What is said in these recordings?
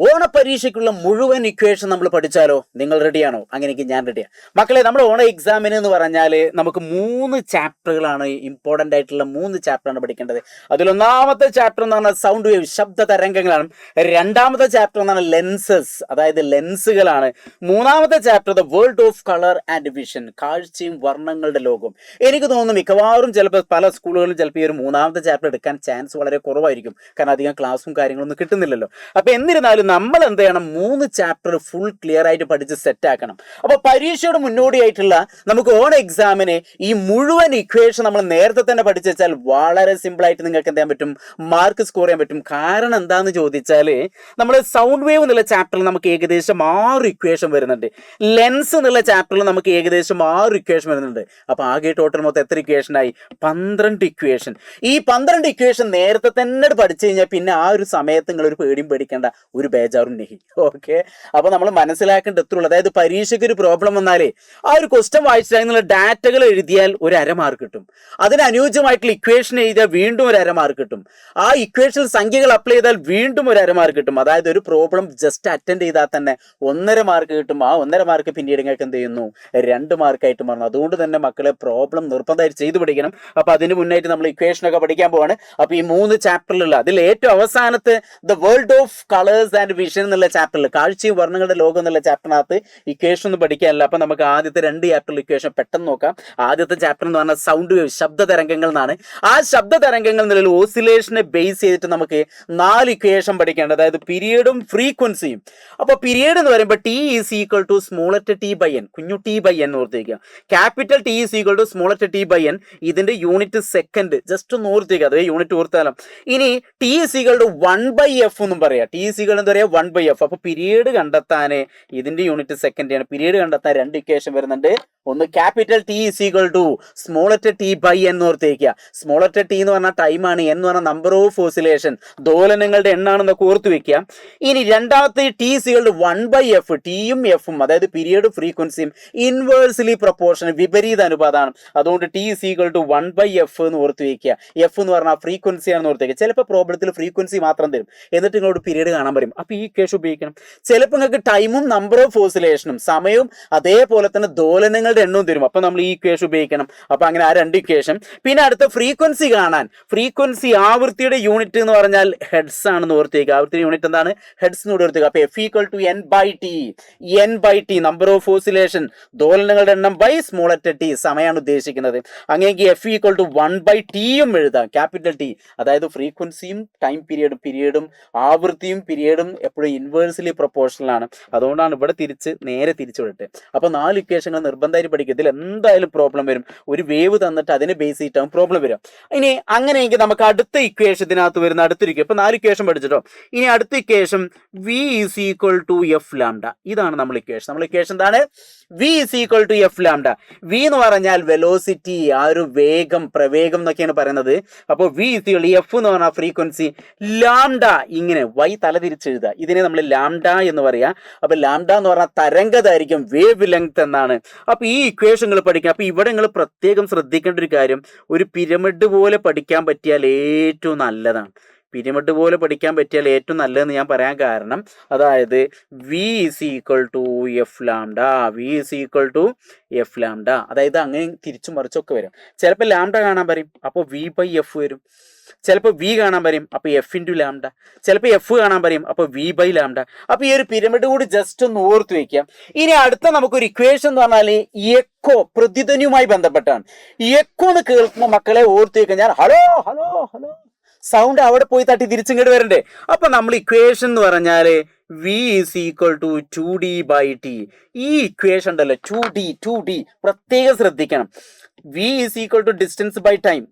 ഓണപരീക്ഷയ്ക്കുള്ള മുഴുവൻ ഇക്വേഷൻ നമ്മൾ പഠിച്ചാലോ? നിങ്ങൾ റെഡിയാണോ? അങ്ങനെയെങ്കിൽ ഞാൻ റെഡിയാണ്. മക്കളെ, നമ്മുടെ ഓണ എക്സാമിന് എന്ന് പറഞ്ഞാൽ നമുക്ക് 3 ചാപ്റ്ററുകളാണ്, ഇമ്പോർട്ടൻ്റ് ആയിട്ടുള്ള 3 ചാപ്റ്ററാണ് പഠിക്കേണ്ടത്. അതിലൊന്നാമത്തെ ചാപ്റ്റർ എന്ന് പറഞ്ഞാൽ സൗണ്ട് വേവ്, ശബ്ദ തരംഗങ്ങളാണ്. രണ്ടാമത്തെ ചാപ്റ്റർ എന്ന് പറഞ്ഞാൽ ലെൻസസ്, അതായത് ലെൻസുകളാണ്. മൂന്നാമത്തെ chapter the world of colour and vision, കാഴ്ചയും വർണ്ണങ്ങളുടെ ലോകം. എനിക്ക് തോന്നുന്നു മിക്കവാറും ചിലപ്പോൾ പല സ്കൂളുകളിലും ചിലപ്പോൾ ഈ ഒരു മൂന്നാമത്തെ ചാപ്റ്റർ എടുക്കാൻ ചാൻസ് വളരെ കുറവായിരിക്കും, കാരണം അധികം ക്ലാസ്സും കാര്യങ്ങളൊന്നും കിട്ടുന്നില്ലല്ലോ. അപ്പോൾ എന്നിരുന്നാലും നമ്മൾ എന്ത് ചെയ്യണം, 3 ചാപ്റ്റർ ഫുൾ ക്ലിയർ ആയിട്ട് പഠിച്ച് സെറ്റ് ആക്കണം. അപ്പോൾ പരീക്ഷയുടെ മുന്നോടിയായിട്ടുള്ള നമുക്ക് ഓൺ എക്സാമിന് ഈ മുഴുവൻ ഇക്വേഷൻ നമ്മൾ നേരത്തെ തന്നെ പഠിച്ചു വെച്ചാൽ വളരെ സിമ്പിൾ ആയിട്ട് നിങ്ങൾക്ക് എന്ത് ചെയ്യാൻ പറ്റും, മാർക്ക് സ്കോർ ചെയ്യാൻ പറ്റും. കാരണം എന്താണെന്ന് ചോദിച്ചാൽ നമ്മൾ സൗണ്ട് വേവ് എന്നുള്ള ചാപ്റ്ററിൽ നമുക്ക് ഏകദേശം 6 ഇക്വേഷൻ വരുന്നുണ്ട്. ലെൻസ് എന്നുള്ള ചാപ്റ്ററിൽ നമുക്ക് ഏകദേശം 6 ഇക്വേഷൻ വരുന്നുണ്ട്. അപ്പോൾ ആകെ ടോട്ടൽ മൊത്തം എത്ര ഇക്വേഷനായി? 12 ഇക്വേഷൻ. ഈ 12 ഇക്വേഷൻ നേരത്തെ തന്നെ പഠിച്ചു കഴിഞ്ഞാൽ പിന്നെ ആ ഒരു സമയത്ത് നിങ്ങൾ ഒരു പേടിയും പേടിക്കേണ്ട, ഒരു ബേജാറും നെഹി. ഓക്കെ, അപ്പൊ നമ്മൾ മനസ്സിലാക്കേണ്ട എത്രയുള്ളൂ. അതായത് പരീക്ഷയ്ക്ക് ഒരു പ്രോബ്ലം വന്നാലേ ആ ഒരു ക്വസ്റ്റ്യൻ വായിച്ചിട്ട് അതിനുള്ള ഡാറ്റകൾ എഴുതിയാൽ ഒരു 1/2 മാർക്ക് കിട്ടും. അതിന് അനുയോജ്യമായിട്ടുള്ള ഇക്വേഷൻ എഴുതിയാൽ വീണ്ടും ഒരു 1/2 മാർക്ക് കിട്ടും. ആ ഇക്വേഷൻ സംഖ്യകൾ അപ്ലൈ ചെയ്താൽ വീണ്ടും ഒരു 1/2 മാർക്ക് കിട്ടും. അതായത് ഒരു പ്രോബ്ലം ജസ്റ്റ് അറ്റൻഡ് ചെയ്താൽ തന്നെ 1.5 മാർക്ക് കിട്ടും. ആ 1.5 മാർക്ക് പിന്നീട് നിങ്ങൾക്ക് എന്ത് ചെയ്യുന്നു, 2 മാർക്കായിട്ട് മാറുന്നു. അതുകൊണ്ട് തന്നെ മക്കളെ പ്രോബ്ലം നിർബന്ധമായിട്ട് ചെയ്തു പഠിക്കണം. അപ്പൊ അതിന് മുന്നായിട്ട് നമ്മൾ ഇക്വേഷനൊക്കെ പഠിക്കാൻ പോവാണ്. അപ്പൊ ഈ 3 ചാപ്റ്ററിലുള്ള അതിൽ ഏറ്റവും അവസാനത്തെ the world of colours and vision എന്നുള്ള ചാപ്റ്ററിൽ, കാഴ്ചയും വർണ്ണങ്ങളുടെ ലോകം എന്നുള്ള ചാപ്റ്ററിനകത്ത് ഇക്വേഷൻ ഒന്നും പഠിക്കാനില്ല. അപ്പൊ നമുക്ക് ആദ്യത്തെ 2 ചാപ്റ്ററിൽ ഇക്വേഷൻ പെട്ടെന്ന് നോക്കാം. ആദ്യത്തെ ചാപ്റ്റർ എന്ന് പറഞ്ഞാൽ സൗണ്ട് വേവ്, ശബ്ദ തരംഗങ്ങൾ എന്നാണ്. ആ ശബ്ദ തരംഗങ്ങൾ എന്നുള്ള ഓസിലേഷനെ ബേസ് ചെയ്തിട്ട് നമുക്ക് 4 ഇക്വേഷൻ പഠിക്കേണ്ടത്, അതായത് പീരിയഡും ഫ്രീക്വൻസിയും. അപ്പൊ പീരിയഡ് എന്ന് പറയുമ്പോൾ T is equal to small T by N, കുഞ്ഞു ടി ബൈ എൻ ഓർത്തിരിക്കുക. Capital T is equal to small T by N, ഇതിന്റെ യൂണിറ്റ് സെക്കൻഡ്. ജസ്റ്റ് ഒന്ന് ഓർത്തിരിക്കുക, അതേ യൂണിറ്റ് ഓർത്താലും. ഇനി T is equal to 1/f എന്നും പറയാം. ടി ഈസ് ഈക്വൽ എന്താ പറയുക, 1/f. അപ്പൊ പീരിയഡ് കണ്ടെത്താൻ ഇതിന്റെ യൂണിറ്റ് സെക്കൻഡ് ആണ്. പീരിയഡ് കണ്ടെത്താൻ 2 ഇക്വേഷൻ വരുന്നുണ്ട്. ഒന്ന് capital T is equal to small T by N ഓർത്തിരിക്കുക. സ്മോളറ്റ് ടി എന്ന് പറഞ്ഞാൽ ടൈമാണ്, എന്ന് പറഞ്ഞാൽ നമ്പർ ഓഫ് ഓസിലേഷൻ, ദോലനങ്ങളുടെ എണ്ണാണെന്നൊക്കെ ഓർത്ത് വെക്കുക. ഇനി രണ്ടാമത്തെ T is equal to 1/f, ടിയും എഫും അതായത് പീരിയഡും ഫ്രീക്വൻസിയും ഇൻവേഴ്സ്ലി പ്രൊപ്പോർഷണൽ, വിപരീത അനുപാതമാണ്. അതുകൊണ്ട് T is equal to 1/f എന്ന് ഓർത്ത് വെക്കുക. എഫ് എന്ന് പറഞ്ഞാൽ ഫ്രീക്വൻസി ആണെന്ന് ഓർത്ത് വെക്കുക. ചിലപ്പോൾ പ്രോബ്ലത്തിൽ ഫ്രീക്വൻസി മാത്രം തരും, എന്നിട്ട് നിങ്ങളോട് പീരിയഡ് കാണാൻ പറയും. അപ്പോൾ ഈ ഇക്വേഷൻ ഉപയോഗിക്കണം. ചിലപ്പോൾ നിങ്ങൾക്ക് ടൈമും നമ്പർ ഓഫ് ഓസിലേഷനും സമയവും അതേപോലെ തന്നെ ദോലനങ്ങളുടെ എണ്ണവും തരും. അപ്പോൾ നമ്മൾ ഈ ഇക്വേഷൻ ഉപയോഗിക്കണം. അപ്പോൾ അങ്ങനെ ആ 2 ഇക്വേഷൻ. പിന്നെ അടുത്ത ഫ്രീക്വൻസി കാണാൻ, ഫ്രീക്വൻസി ആവൃത്തിയുടെ യൂണിറ്റ് എന്ന് പറഞ്ഞാൽ ഹെഡ്സ് ആണെന്ന് ഓർത്തേക്കുക. ആവൃത്തിയുടെ യൂണിറ്റ് എന്താണ്? ഹെഡ്സ് എന്ന് ഓർത്തേക്കുക. അപ്പോൾ F equal to n/t, number of oscillation, ദോലനങ്ങളുടെ എണ്ണം ബൈ സ്മോളറ്റ് ടി, സമയമാണ് ഉദ്ദേശിക്കുന്നത്. അങ്ങനെയെങ്കിൽ എഫ് ഈക്വൽ ടു 1/t എഴുതാം, ക്യാപിറ്റൽ ടി. അതായത് ഫ്രീക്വൻസിയും ടൈം പീരിയഡും ആവൃത്തിയും പീരിയഡും എപ്പോഴും ഇൻവേഴ്സ്ലി പ്രൊപ്പോർഷണൽ ആണ്. അതുകൊണ്ടാണ് ഇവിടെ നേരെ തിരിച്ചു വിട്ടെ. അപ്പോൾ 4 ഇക്വേഷനുകൾ നിർബന്ധമായിട്ട് പഠിക്കുക. ഇതിൽ എന്തായാലും പ്രോബ്ലം വരും. ഒരു വേവ് തന്നിട്ട് അതിനെ ബേസ് ചെയ്തിട്ടാവും പ്രോബ്ലം വരും. ഇനി അങ്ങനെയെങ്കിൽ നമുക്ക് അടുത്ത ഇക്വേഷൻ ഇതിനകത്ത് വരുന്ന അടുത്തൊരു ഇക്വേഷൻ. ഇപ്പോൾ 4 ഇക്വേഷൻ പഠിച്ചിട്ടോ. ഇനി അടുത്ത equation v is equal to F lambda. ഇതാണ് നമ്മൾ ഇക്വേഷൻ. നമ്മൾ ഇക്വേഷൻ എന്താണ്? v is equal to F lambda. v എന്ന് പറഞ്ഞാൽ വെലോസിറ്റി, ആ ഒരു വേഗം, പ്രവേഗം എന്നൊക്കെയാണ് പറയുന്നത്. അപ്പോൾ v ഈസ് ഈക്വൽ, എഫ് എന്ന് പറഞ്ഞാൽ ഫ്രീക്വൻസി, ലാംഡ ഇങ്ങനെ y തലതിരിച്ചെഴുതുക, ഇതിനെ നമ്മൾ ലാംഡ എന്ന് പറയാം. അപ്പോൾ ലാംഡ എന്ന് പറഞ്ഞാൽ തരംഗദൈർഘ്യം, വേവ് ലെങ്ത് എന്നാണ്. അപ്പോൾ ഈ ഇക്വേഷനുകൾ പഠിക്കാം. അപ്പോൾ ഇവിടെ നിങ്ങൾ പ്രത്യേകം ശ്രദ്ധിക്കേണ്ട ഒരു കാര്യം, ഒരു പിരമിഡ് പോലെ പഠിക്കാൻ പറ്റിയാൽ ഏറ്റവും നല്ലതാണ്. പിരമിഡ് പോലെ പഠിക്കാൻ പറ്റിയാൽ ഏറ്റവും നല്ലതെന്ന് ഞാൻ പറയാൻ കാരണം, അതായത് v is equal to F lambda, v is equal to F lambda. അതായത് അങ്ങനെ തിരിച്ചും മറിച്ചൊക്കെ വരും. ചിലപ്പോൾ ലാംഡ കാണാൻ പറയും, അപ്പോൾ v/f വരും. ചിലപ്പോൾ v കാണാൻ പറയും, അപ്പോൾ f ഇൻറ്റു ലാംഡ. ചിലപ്പോൾ f കാണാൻ പറയും, അപ്പോൾ v/ലാംഡ. അപ്പോൾ ഈ ഒരു പിരമിഡ് കൂടി ജസ്റ്റ് ഒന്ന് ഓർത്ത് വയ്ക്കാം. ഇനി അടുത്ത നമുക്കൊരു ഇക്വേഷൻ എന്ന് പറഞ്ഞാൽ എക്കോ, പ്രതിധ്വനിയുമായി ബന്ധപ്പെട്ടാണ്. എക്കോ എന്ന് കേൾക്കുമ്പോൾ മക്കളെ ഓർത്ത് വെക്കാൻ, ഹലോ ഹലോ ഹലോ സൗണ്ട് അവിടെ പോയി തട്ടി തിരിച്ചിങ്ങോട്ട് വരണ്ടേ. അപ്പൊ നമ്മൾ ഇക്വേഷൻ എന്ന് പറഞ്ഞാൽ v is equal to 2d/t. ഈ ഇക്വേഷൻ ഉണ്ടല്ലോ 2d, പ്രത്യേകം ശ്രദ്ധിക്കണം. v is equal to distance by time,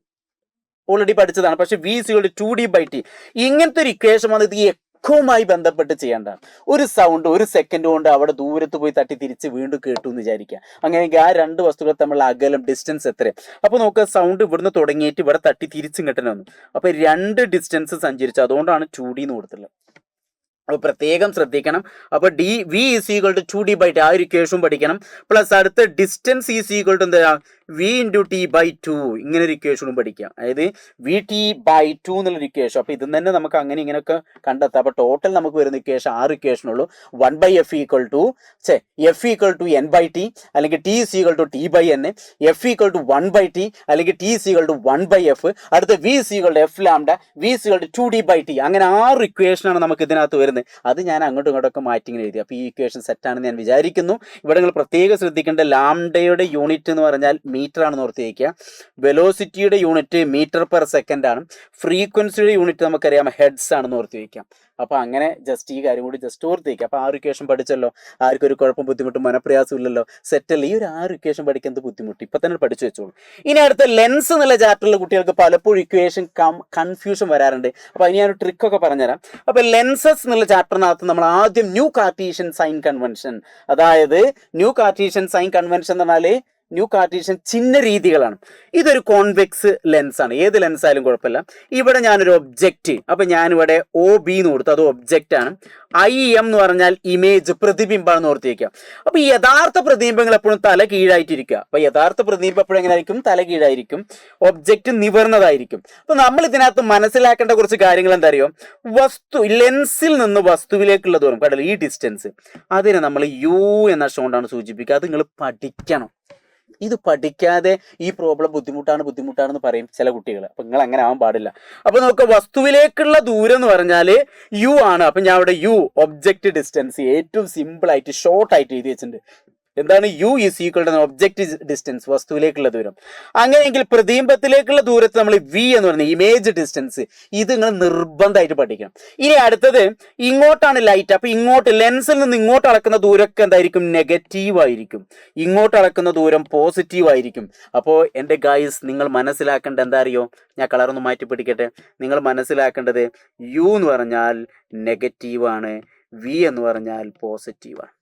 already പഠിച്ചതാണ്. പക്ഷെ v is equal to 2d/t. ഇങ്ങനത്തെ ഒരു ഇക്വേഷൻ വന്നത് ഈ എക്കോവുമായി ബന്ധപ്പെട്ട് ചെയ്യേണ്ടതാണ്. ഒരു സൗണ്ട് 1 സെക്കൻഡ് കൊണ്ട് അവിടെ ദൂരത്ത് പോയി തട്ടി തിരിച്ച് വീണ്ടും കേട്ടു എന്ന് വിചാരിക്കുക. അങ്ങനെയെങ്കിൽ ആ 2 വസ്തുക്കൾ തമ്മിലുള്ള അകലം, ഡിസ്റ്റൻസ് എത്ര? അപ്പോൾ നോക്കുക, സൗണ്ട് ഇവിടുന്ന് തുടങ്ങിയിട്ട് ഇവിടെ തട്ടി തിരിച്ചും കിട്ടണം വന്നു. അപ്പോൾ 2 ഡിസ്റ്റൻസ് സഞ്ചരിച്ചു. അതുകൊണ്ടാണ് 2d എന്ന് കൊടുത്തുള്ളത്. അപ്പോൾ പ്രത്യേകം ശ്രദ്ധിക്കണം. അപ്പോൾ v is equal to 2d/t, ആ ഒരു ഇക്വേഷൻ പഠിക്കണം. പ്ലസ് അടുത്ത ഡിസ്റ്റൻസ് ഈസ് ഈക്വൽ ടു എന്താ, V into T by two ഇങ്ങനെ ഒരു ഇക്വേഷനും പഠിക്കാം. അതായത് വി ടി ബൈ ടു എന്നുള്ളൊരു ഇക്വേഷൻ. അപ്പോൾ ഇതിൽ തന്നെ നമുക്ക് അങ്ങനെ ഇങ്ങനെയൊക്കെ കണ്ടെത്താം. അപ്പോൾ ടോട്ടൽ നമുക്ക് വരുന്ന ഇക്വേഷൻ 6 ഇക്വേഷനുള്ളൂ. 1/f equal to F equal to N by T, അല്ലെങ്കിൽ T is equal to T by N, F equal to 1/t, അല്ലെങ്കിൽ T is equal to 1/f, അടുത്ത V is equal to F lambda, V is equal to 2d/t. അങ്ങനെ 6 ഇക്വേഷനാണ് നമുക്ക് ഇതിനകത്ത് വരുന്നത്. അത് ഞാൻ അങ്ങോട്ടും ഇങ്ങോട്ടൊക്കെ മാറ്റി ഇങ്ങനെ എഴുതി. അപ്പോൾ ഈ ഇക്വേഷൻ സെറ്റാണെന്ന് ഞാൻ വിചാരിക്കുന്നു. ഇവിടെ നിങ്ങൾ പ്രത്യേകം ശ്രദ്ധിക്കേണ്ട ലാംഡയുടെ യൂണിറ്റ് എന്ന് പറഞ്ഞാൽ മീറ്റർ ആണെന്ന് ഓർത്ത് വയ്ക്കുക. വെലോസിറ്റിയുടെ യൂണിറ്റ് മീറ്റർ പെർ സെക്കൻഡ് ആണ്. ഫ്രീക്വൻസിയുടെ യൂണിറ്റ് നമുക്കറിയാം ഹെഡ്സ് ആണെന്ന് ഓർത്ത് വയ്ക്കാം. അപ്പോൾ അങ്ങനെ ജസ്റ്റ് ഈ കാര്യം കൂടി ജസ്റ്റ് ഓർത്ത് വയ്ക്കുക. അപ്പോൾ 6 ഇക്വേഷൻ പഠിച്ചല്ലോ, ആർക്കും ഒരു കുഴപ്പം ബുദ്ധിമുട്ടും മനപ്രയാസം ഇല്ലല്ലോ, സെറ്റല്ല. ഈ ഒരു 6 ഇക്വേഷൻ പഠിക്കുന്നത് ബുദ്ധിമുട്ട് ഇപ്പം തന്നെ പഠിച്ചു വെച്ചോളൂ. ഇനി അടുത്ത ലെൻസ് എന്നുള്ള ചാപ്റ്ററിലെ കുട്ടികൾക്ക് പലപ്പോഴും ഇക്വേഷൻ കൺഫ്യൂഷൻ വരാറുണ്ട്. അപ്പോൾ അതിന് ഞാനൊരു ട്രിക്കൊക്കെ പറഞ്ഞുതരാം. അപ്പോൾ ലെൻസസ് എന്നുള്ള ചാപ്റ്ററിനകത്ത് നമ്മൾ ആദ്യം ന്യൂ കാർട്ടീഷ്യൻ സൈൻ കൺവെൻഷൻ, അതായത് ന്യൂ കാർട്ടീഷ്യൻ സൈൻ കൺവെൻഷൻ എന്ന് പറഞ്ഞാൽ ന്യൂ കാർട്ടീഷ്യൻ ചിഹ്ന രീതികളാണ്. ഇതൊരു കോൺവെക്സ് ലെൻസ് ആണ്, ഏത് ലെൻസ് ആയാലും കുഴപ്പമില്ല. ഇവിടെ ഞാനൊരു ഒബ്ജക്റ്റ്, അപ്പം ഞാനിവിടെ OB എന്ന് കൊടുത്തു, അത് ഒബ്ജക്റ്റ് ആണ്. IM എന്ന് പറഞ്ഞാൽ ഇമേജ്, പ്രതിബിംബമാണെന്ന് ഓർത്ത് വയ്ക്കുക. അപ്പോൾ ഈ യഥാർത്ഥ പ്രതിബിംബങ്ങൾ എപ്പോഴും തല കീഴായിട്ടിരിക്കുക. അപ്പോൾ യഥാർത്ഥ പ്രതിബിംബം എപ്പോഴും എങ്ങനെ ആയിരിക്കും? തല കീഴായിരിക്കും. ഒബ്ജക്റ്റ് നിവർന്നതായിരിക്കും. അപ്പോൾ നമ്മൾ ഇതിനകത്ത് മനസ്സിലാക്കേണ്ട കുറച്ച് കാര്യങ്ങൾ എന്താ അറിയോ? ലെൻസിൽ നിന്ന് വസ്തുവിലേക്കുള്ള ദൂരം കണ്ടല്ലോ, ഈ ഡിസ്റ്റൻസ്, അതിനെ നമ്മൾ U എന്ന ഷോണ്ടാണ് സൂചിപ്പിക്കുക. അത് നിങ്ങൾ പഠിക്കണം. ഇത് പഠിക്കാതെ ഈ പ്രോബ്ലം ബുദ്ധിമുട്ടാണെന്ന് പറയും ചില കുട്ടികൾ. അപ്പം നിങ്ങൾ അങ്ങനെ ആവാൻ പാടില്ല. അപ്പോൾ നമുക്ക് വസ്തുവിലേക്കുള്ള ദൂരം എന്ന് പറഞ്ഞാൽ U ആണ്. അപ്പം ഞാൻ അവിടെ U ഒബ്ജക്റ്റ് ഡിസ്റ്റൻസ് ഏറ്റവും സിമ്പിളായിട്ട് ഷോർട്ടായിട്ട് എഴുതി വെച്ചിട്ടുണ്ട്. എന്താണ്? U is equal to object distance, വസ്തുവിലേക്കുള്ള ദൂരം. അങ്ങനെയെങ്കിൽ പ്രതിബിംബത്തിലേക്കുള്ള ദൂരത്ത് നമ്മൾ V എന്ന് പറയുന്നത് ഇമേജ് ഡിസ്റ്റൻസ്. ഇത് നിങ്ങൾ നിർബന്ധമായിട്ട് പഠിക്കണം. ഇനി അടുത്തത് ഇങ്ങോട്ടാണ് ലൈറ്റ്. അപ്പോൾ ഇങ്ങോട്ട് ലെൻസിൽ നിന്ന് ഇങ്ങോട്ട് അളക്കുന്ന ദൂരമൊക്കെ എന്തായിരിക്കും? നെഗറ്റീവ് ആയിരിക്കും. ഇങ്ങോട്ട് അളക്കുന്ന ദൂരം പോസിറ്റീവ് ആയിരിക്കും. അപ്പോൾ എൻ്റെ ഗൈസ്, നിങ്ങൾ മനസ്സിലാക്കേണ്ടത് എന്താ അറിയോ? ഞാൻ കളറൊന്ന് മാറ്റി പിടിക്കട്ടെ. നിങ്ങൾ മനസ്സിലാക്കേണ്ടത് U എന്ന് പറഞ്ഞാൽ നെഗറ്റീവാണ്, V എന്ന് പറഞ്ഞാൽ പോസിറ്റീവാണ്.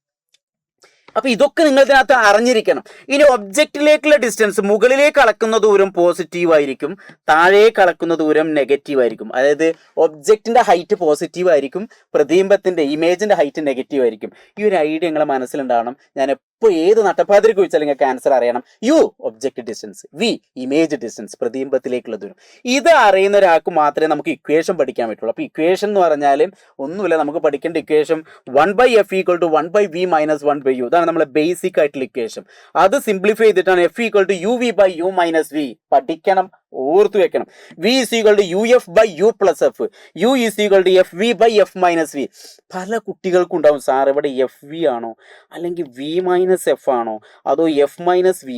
അപ്പോൾ ഇതൊക്കെ നിങ്ങൾ ഇതിനകത്ത് അറിഞ്ഞിരിക്കണം. ഇനി ഒബ്ജക്റ്റിലേക്കുള്ള ഡിസ്റ്റൻസ്, മുകളിലേക്ക് അളക്കുന്ന ദൂരം പോസിറ്റീവ് ആയിരിക്കും, താഴേക്ക് അളക്കുന്ന ദൂരം നെഗറ്റീവ് ആയിരിക്കും. അതായത് ഒബ്ജക്റ്റിന്റെ ഹൈറ്റ് പോസിറ്റീവ് ആയിരിക്കും, പ്രതിബിംബത്തിന്റെ ഇമേജിന്റെ ഹൈറ്റ് നെഗറ്റീവ് ആയിരിക്കും. ഈ ഒരു ഐഡിയ നിങ്ങളെ മനസ്സിലുണ്ടാവണം. ഞാൻ ഇപ്പോൾ ഏത് നട്ടപ്പാതിരിക്ക് ചോദിച്ചാൽ നിങ്ങൾക്ക് ആൻസർ അറിയണം. U object distance, V image distance, പ്രതിബിംബത്തിലേക്കുള്ള ദൂരം. ഇത് അറിയുന്ന ഒരാൾക്ക് മാത്രമേ നമുക്ക് ഇക്വേഷൻ പഠിക്കാൻ പറ്റുള്ളൂ. അപ്പോൾ ഇക്വേഷൻ എന്ന് പറഞ്ഞാൽ ഒന്നുമില്ല, നമുക്ക് പഠിക്കേണ്ട equation 1/f equal to 1/v minus 1/u. ഇതാണ് നമ്മളെ ബേസിക് ആയിട്ടുള്ള ഇക്വേഷൻ. അത് സിംപ്ലിഫൈ ചെയ്തിട്ടാണ് F equal to UV/u minus V. പഠിക്കണം, ഓർത്തു വെക്കണം. V is equal to UF/u plus F, U is equal to FV/f minus V. പല കുട്ടികൾക്കും ഉണ്ടാവും, സാർ ഇവിടെ FV ആണോ അല്ലെങ്കിൽ V-F ആണോ അതോ F-V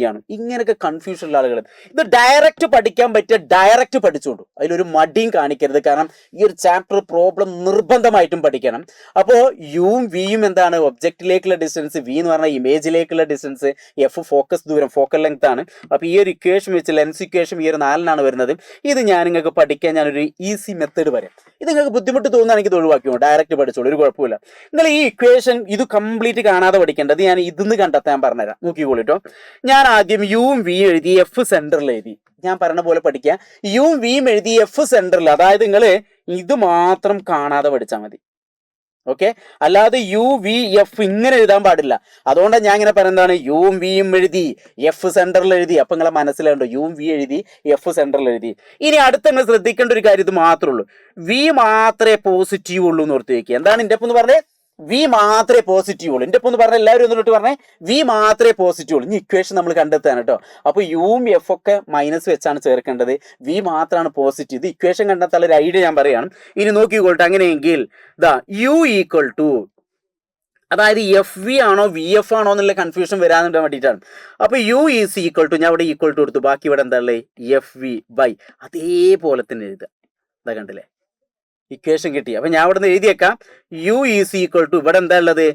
ആണോ? ഇങ്ങനെയൊക്കെ കൺഫ്യൂഷൻ ഉള്ള ആളുകൾ. ഇത് ഡയറക്റ്റ് പഠിക്കാൻ പറ്റിയ ഡയറക്റ്റ് പഠിച്ചോണ്ടു, അതിലൊരു മടിയും കാണിക്കരുത്. കാരണം ഈ ഒരു ചാപ്റ്റർ പ്രോബ്ലം നിർബന്ധമായിട്ടും പഠിക്കണം. അപ്പോൾ യുവും വിയും എന്താണ്? ഒബ്ജക്റ്റിലേക്കുള്ള ഡിസ്റ്റൻസ്, V എന്ന് പറഞ്ഞാൽ ഇമേജിലേക്കുള്ള ഡിസ്റ്റൻസ്, F ഫോക്കസ് ദൂരം, ഫോക്കൽ ലെങ്ത് ആണ്. അപ്പോൾ ഈ ഒരു ഇക്വേഷൻ വെച്ച് ലെൻസ് ഇക്വേഷൻ ഈ ഒരു 4 വരുന്നത്. ഇത് ഞാൻ നിങ്ങൾക്ക് പഠിക്കാൻ ഞാനൊരു ഈസി മെത്തേഡ് പറയാം. ഇത് നിങ്ങൾക്ക് ബുദ്ധിമുട്ട് തോന്നുകയാണെങ്കിൽ ഇത് ഒഴിവാക്കിയോ, ഡയറക്റ്റ് പഠിച്ചോളൂ, ഒരു കുഴപ്പമില്ല. നിങ്ങൾ ഈ ഇക്വേഷൻ ഇത് കംപ്ലീറ്റ് കാണാതെ പഠിക്കേണ്ടത് ഞാൻ ഇതിന്ന് കണ്ടെത്താൻ പറഞ്ഞുതരാം. നോക്കിക്കോളിട്ടോ. ഞാൻ ആദ്യം യുവും വിയും എഴുതി, F സെന്ററിൽ എഴുതി. ഞാൻ പറഞ്ഞ പോലെ പഠിക്കുക. യുവും വിയും എഴുതി F സെന്ററിൽ, അതായത് നിങ്ങൾ ഇത് മാത്രം കാണാതെ പഠിച്ചാൽ മതി. ഓക്കെ, അല്ലാതെ UVF ഇങ്ങനെ എഴുതാൻ പാടില്ല. അതുകൊണ്ടാണ് ഞാൻ ഇങ്ങനെ പറയുന്നതാണ്, യുവും വിയും എഴുതി F സെന്ററിൽ എഴുതി. അപ്പൊ നിങ്ങളെ മനസ്സിലാവുണ്ടോ? യുവും വി എഴുതി F സെന്ററിൽ എഴുതി. ഇനി അടുത്ത നിങ്ങൾ ശ്രദ്ധിക്കേണ്ട ഒരു കാര്യം ഇത് മാത്രമേ ഉള്ളൂ, V മാത്രമേ പോസിറ്റീവ് ഉള്ളൂ എന്ന് ഓർത്ത് വയ്ക്കുക. എന്താണ് എൻ്റെ ഒപ്പം പറഞ്ഞേ? V മാത്രമേ പോസിറ്റീവ് ഉള്ളൂ. എൻ്റെ ഒപ്പം പറഞ്ഞ എല്ലാവരും ഒന്നിട്ട് പറഞ്ഞേ, V മാത്രമേ പോസിറ്റീവ് ഉള്ളൂ. ഇനി ഇക്വേഷൻ നമ്മൾ കണ്ടെത്താൻ കേട്ടോ. അപ്പോൾ യുവും F ഒക്കെ മൈനസ് വെച്ചാണ് ചേർക്കേണ്ടത്, V മാത്രമാണ് പോസിറ്റീവ്. ഇത് ഇക്വേഷൻ കണ്ടെത്താനുള്ള ഒരു ഐഡിയ ഞാൻ പറയുകയാണ്. ഇനി നോക്കിക്കോട്ടെ. അങ്ങനെയെങ്കിൽ ഇതാ U ഈക്വൽ ടു, അതായത് FV ആണോ VF ആണോ എന്നുള്ള കൺഫ്യൂഷൻ വരാൻ വേണ്ടിയിട്ടാണ്. അപ്പോൾ U ഈസ് ഈക്വൽ ടു, ഞാൻ ഇവിടെ ഈക്വൽ ടു കൊടുത്തു, ബാക്കി ഇവിടെ എന്താ ഉള്ളത്? FV/, അതേപോലെ തന്നെ എഴുതുക. ഇതാ കണ്ടില്ലേ, ഇക്വേഷൻ കിട്ടി. അപ്പം ഞാൻ ഇവിടെ നിന്ന് എഴുതിയേക്കാം, U ഈസ് ഈക്വൽ ടു, ഇവിടെ എന്താ ഉള്ളത്?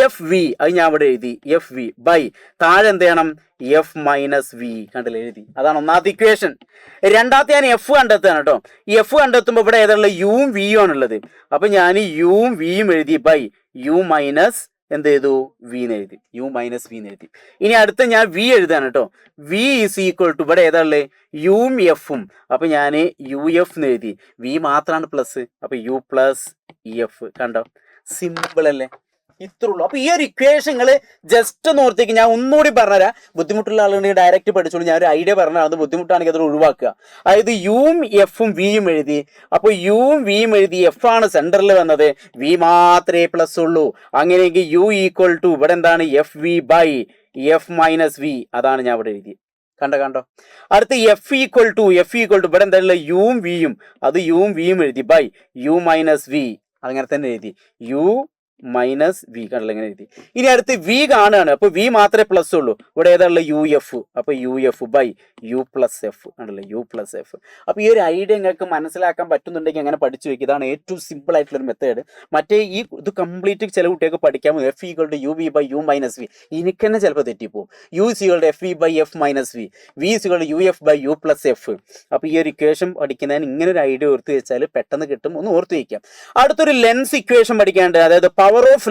FV, അത് ഞാൻ ഇവിടെ എഴുതി FV/, താഴെ എന്ത് ചെയ്യണം? F-V. കണ്ടില്ല, എഴുതി. അതാണ് ഒന്നാമത്തെ ഇക്വേഷൻ. രണ്ടാമത്തെ ഞാൻ F കണ്ടെത്തുകയാണ് കേട്ടോ. ഈ F കണ്ടെത്തുമ്പോൾ ഇവിടെ ഏതാണുള്ളത്? യുവും വിയും ആണുള്ളത്. അപ്പം ഞാൻ യുവും വിയും എഴുതി ബൈ U മൈനസ് എന്ത് ചെയ്തു? V എന്ന് എഴുതി, U മൈനസ് V എന്ന് എഴുതി. ഇനി അടുത്ത ഞാൻ V എഴുതാണ് കേട്ടോ. V ഈസ് ഈക്വൽ ടു, ഇവിടെ ഏതാണുള്ളത്? യുവും എഫും. അപ്പം ഞാൻ UF എന്ന് എഴുതി, V മാത്രമാണ് പ്ലസ്, അപ്പം U പ്ലസ് EF. കണ്ടോ, സിമ്പിൾ അല്ലേ? ഇത്രേ ഉള്ളൂ. അപ്പൊ ഈ ഒരു ഇക്വേഷനുകൾ ജസ്റ്റ് ഒന്ന് ഓർത്തേക്ക്. ഞാൻ ഒന്നുകൂടി പറഞ്ഞുതരാം, ബുദ്ധിമുട്ടുള്ള ആളുണ്ടെങ്കിൽ ഡയറക്റ്റ് പഠിച്ചോളൂ. ഞാൻ ഒരു ഐഡിയ പറഞ്ഞാൽ അത് ബുദ്ധിമുട്ടാണെങ്കിൽ അത് ഒഴിവാക്കുക. അതായത് യുവും എഫും വിയും എഴുതി. അപ്പോൾ യുവും വിയും എഴുതി, എഫ് ആണ് സെന്ററിൽ വന്നത്, വി മാത്രമേ പ്ലസ് ഉള്ളൂ. അങ്ങനെയെങ്കിൽ യു ഈക്വൽ ടു ഇവിടെ എന്താണ്, F V by F minus V. അതാണ് ഞാൻ ഇവിടെ എഴുതി. കണ്ടോ. അടുത്ത് എഫ് ഈക്വൽ ടു ഇവിടെ എന്തായാലും യുവും വിയും, അത് യുവും വിയും എഴുതി, ബൈ യു മൈനസ് വി. അങ്ങനെ തന്നെ എഴുതി, യു മൈനസ് വി. കണ്ടല്ലോ ഇങ്ങനെ എഴുതി. ഇനി അടുത്ത് വി കാണുകയാണ്. അപ്പൊ വി മാത്രമേ പ്ലസ് ഉള്ളൂ. ഇവിടെ ഏതാണുള്ള യു എഫ്. അപ്പൊ U F by U plus F. കണ്ടല്ലോ, യു പ്ലസ് എഫ്. അപ്പൊ ഈ ഒരു ഐഡിയ നിങ്ങൾക്ക് മനസ്സിലാക്കാൻ പറ്റുന്നുണ്ടെങ്കിൽ അങ്ങനെ പഠിച്ചു വെക്കുക. ഇതാണ് ഏറ്റവും സിമ്പിൾ ആയിട്ടുള്ള ഒരു മെത്തേഡ്. മറ്റേ ഇത് കംപ്ലീറ്റ് ചില കുട്ടികൾക്ക് പഠിക്കാമോ, F equal to U V by U minus V. എനിക്ക് തന്നെ ചിലപ്പോൾ തെറ്റിപ്പോവും. U equal to F V by F minus V, V equal to U F by U plus F. അപ്പൊ ഈ ഒരു ഇക്വേഷൻ പഠിക്കുന്നതിന് ഇങ്ങനെ ഒരു ഐഡിയ ഓർത്ത് വെച്ചാൽ പെട്ടെന്ന് കിട്ടും. ഒന്ന് ഓർത്ത് വയ്ക്കാം. അടുത്തൊരു ലെൻസ് ഇക്വേഷൻ പഠിക്കാണ്ട്, അതായത് പവർ ഓഫ്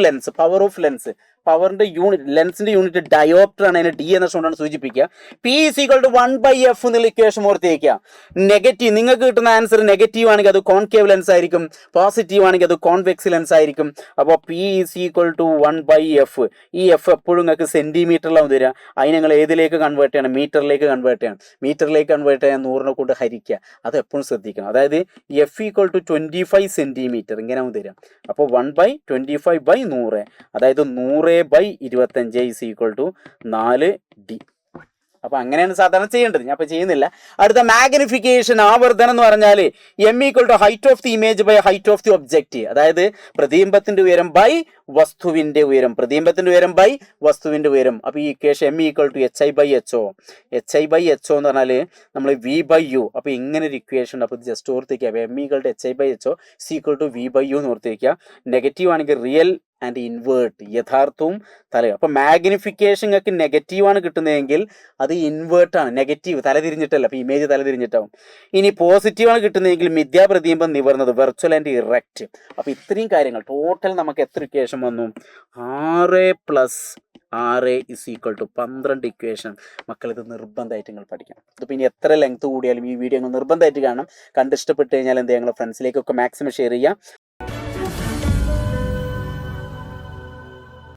ലെൻസ്. പവറിന്റെ യൂണിറ്റ്, ലെൻസിന്റെ യൂണിറ്റ് ഡയോപ്റ്റർ ആണ്. അതിനെ ഡി എന്ന കൊണ്ടാണ് സൂചിപ്പിക്കുക. P is equal to 1/f എന്നുള്ള ഇക്വേഷൻ ഓർത്തിരിക്കുക. നെഗറ്റീവ്, നിങ്ങൾക്ക് കിട്ടുന്ന ആൻസർ നെഗറ്റീവ് ആണെങ്കിൽ അത് കോൺകേവ് ലെൻസ് ആയിരിക്കും, പോസിറ്റീവ് ആണെങ്കിൽ അത് കോൺവെക്സ് ലെൻസ് ആയിരിക്കും. അപ്പോൾ P is equal to 1/f. ഈ എഫ് എപ്പോഴും നിങ്ങൾക്ക് സെന്റിമീറ്ററിലാണ് തരിക. അതിന് നിങ്ങൾ ഏതിലേക്ക് കൺവേർട്ട് ചെയ്യണം, മീറ്ററിലേക്ക് കൺവേർട്ട് ചെയ്യണം. മീറ്ററിലേക്ക് കൺവേർട്ട് ചെയ്യാൻ 100നെ കൊണ്ട് ഹരിക്കുക. അത് എപ്പോഴും ശ്രദ്ധിക്കണം. അതായത് എഫ് ഈക്വൽ ടു 25 സെന്റിമീറ്റർ ഇങ്ങനെയാവും തരിക. അപ്പോൾ 1/25/100, അതായത് 100/25 ഈസ് ഈക്വൽ ടു 4D. അപ്പൊ അങ്ങനെയാണ് സാധാരണ ചെയ്യേണ്ടത്. ഞാൻ അപ്പൊ ചെയ്യുന്നില്ല. അടുത്ത മാഗ്നിഫിക്കേഷൻ, ആവർധനം എന്ന് പറഞ്ഞാൽ M equal to height of the image by height of the object. അതായത് പ്രതിബിംബത്തിന്റെ ഉയരം ബൈ വസ്തുവിന്റെ ഉയരം, പ്രതിബിംബത്തിന്റെ ഉയരം ബൈ വസ്തുവിന്റെ ഉയരം. അപ്പൊ ഈ equation M equal to HI by HO. HI by HO എന്ന് പറഞ്ഞാൽ നമ്മൾ വി ബൈ യു. അപ്പൊ ഇങ്ങനെ ഒരു ഇക്വേഷൻ ഉണ്ട്. അപ്പൊ ഇത് ജസ്റ്റ് ഓർത്തിരിക്കുക. M equal to HI by HO equal to V by U എന്ന് ഓർത്തിരിക്കുക. നെഗറ്റീവ് ആണെങ്കിൽ റിയൽ ആൻഡ് ഇൻവേർട്ട്, യഥാർത്ഥവും തല. അപ്പൊ മാഗ്നിഫിക്കേഷൻ നിങ്ങൾക്ക് നെഗറ്റീവാണ് കിട്ടുന്നതെങ്കിൽ അത് ഇൻവേർട്ടാണ്, നെഗറ്റീവ്, തലതിരിഞ്ഞിട്ടല്ല. അപ്പൊ ഇമേജ് തലതിരിഞ്ഞിട്ടാവും. ഇനി പോസിറ്റീവാണ് കിട്ടുന്നതെങ്കിൽ മിഥ്യാപ്രതിബിംബം നിവർന്നത്, വെർച്വൽ ആൻഡ് ഇറക്റ്റ്. അപ്പൊ ഇത്രയും കാര്യങ്ങൾ ടോട്ടൽ നമുക്ക് എത്ര ഇക്വേഷൻ വന്നു, 6 ഇസ് ഈക്വൽ ടു 12 ഇക്വേഷൻ. മക്കൾ ഇത് നിർബന്ധമായിട്ട് നിങ്ങൾ പഠിക്കണം. ഇതിപ്പോൾ ഇനി എത്ര ലെങ്ത് കൂടിയാലും ഈ വീഡിയോ നിങ്ങൾ നിർബന്ധമായിട്ട് കാണണം. കണ്ടിഷ്ടപ്പെട്ട് കഴിഞ്ഞാൽ എന്ത്, ഞങ്ങൾ ഫ്രണ്ട്സിലേക്കൊക്കെ മാക്സിമം ഷെയർ ചെയ്യുക.